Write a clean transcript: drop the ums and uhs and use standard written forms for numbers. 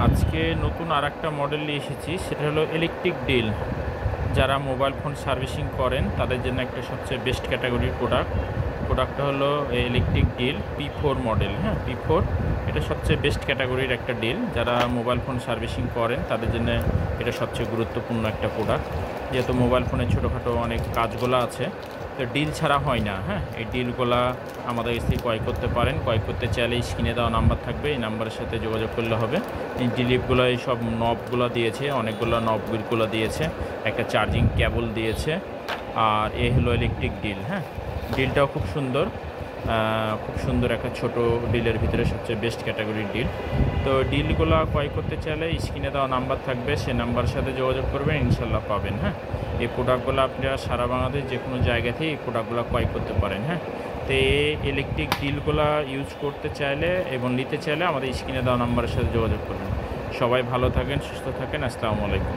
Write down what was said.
আজকে নতুন আরেকটা মডেল নিয়ে এসেছি, সেটা হলো ইলেকট্রিক ড্রিল। যারা মোবাইল ফোন সার্ভিসিং করেন তাদের জন্য একটা সবচেয়ে বেস্ট ক্যাটাগরির প্রোডাক্টটা হলো ইলেকট্রিক ড্রিল P4 মডেল। হ্যাঁ, P4 এটা সবচেয়ে বেস্ট ক্যাটাগরির একটা ড্রিল। যারা মোবাইল ফোন সার্ভিসিং করেন তাদের জন্য এটা সবচেয়ে গুরুত্বপূর্ণ একটা প্রোডাক্ট, যেহেতু মোবাইল ফোনে ছোটোখাটো অনেক কাজগুলো আছে, তো ডিল ছাড়া হয় না। হ্যাঁ, এই ডিলগুলা আমাদের কাছ থেকে ক্রয় করতে পারেন। ক্রয় করতে চাইলে স্ক্রিনে দেওয়া নাম্বার থাকবে, এই নাম্বারের সাথে যোগাযোগ করলে হবে। এই ডিলিপগুলো এই সব নবগুলো দিয়েছে, অনেকগুলো নবগুলো দিয়েছে, একটা চার্জিং কেবল দিয়েছে, আর এ হলো ইলেকট্রিক ডিল। হ্যাঁ, ডিলটাও খুব সুন্দর একটা ছোট ডিলের ভিতরে সবচেয়ে বেস্ট ক্যাটাগরির ডিল। তো ডিলগুলো ক্রয় করতে চাইলে স্ক্রিনে দেওয়া নাম্বার থাকবে, সে নাম্বারের সাথে যোগাযোগ করবেন, ইনশাল্লাহ পাবেন। হ্যাঁ, এই প্রোডাক্টগুলো আপনারা সারা বাংলাদেশ যে কোনো জায়গা থেকে এই প্রোডাক্টগুলো ক্রয় করতে পারেন। হ্যাঁ, তো এই ইলেকট্রিক ডিলগুলো ইউজ করতে চাইলে এবং নিতে চাইলে আমাদের স্ক্রিনে দেওয়া নাম্বারের সাথে যোগাযোগ করবেন। সবাই ভালো থাকেন, সুস্থ থাকেন। আসসালামু আলাইকুম।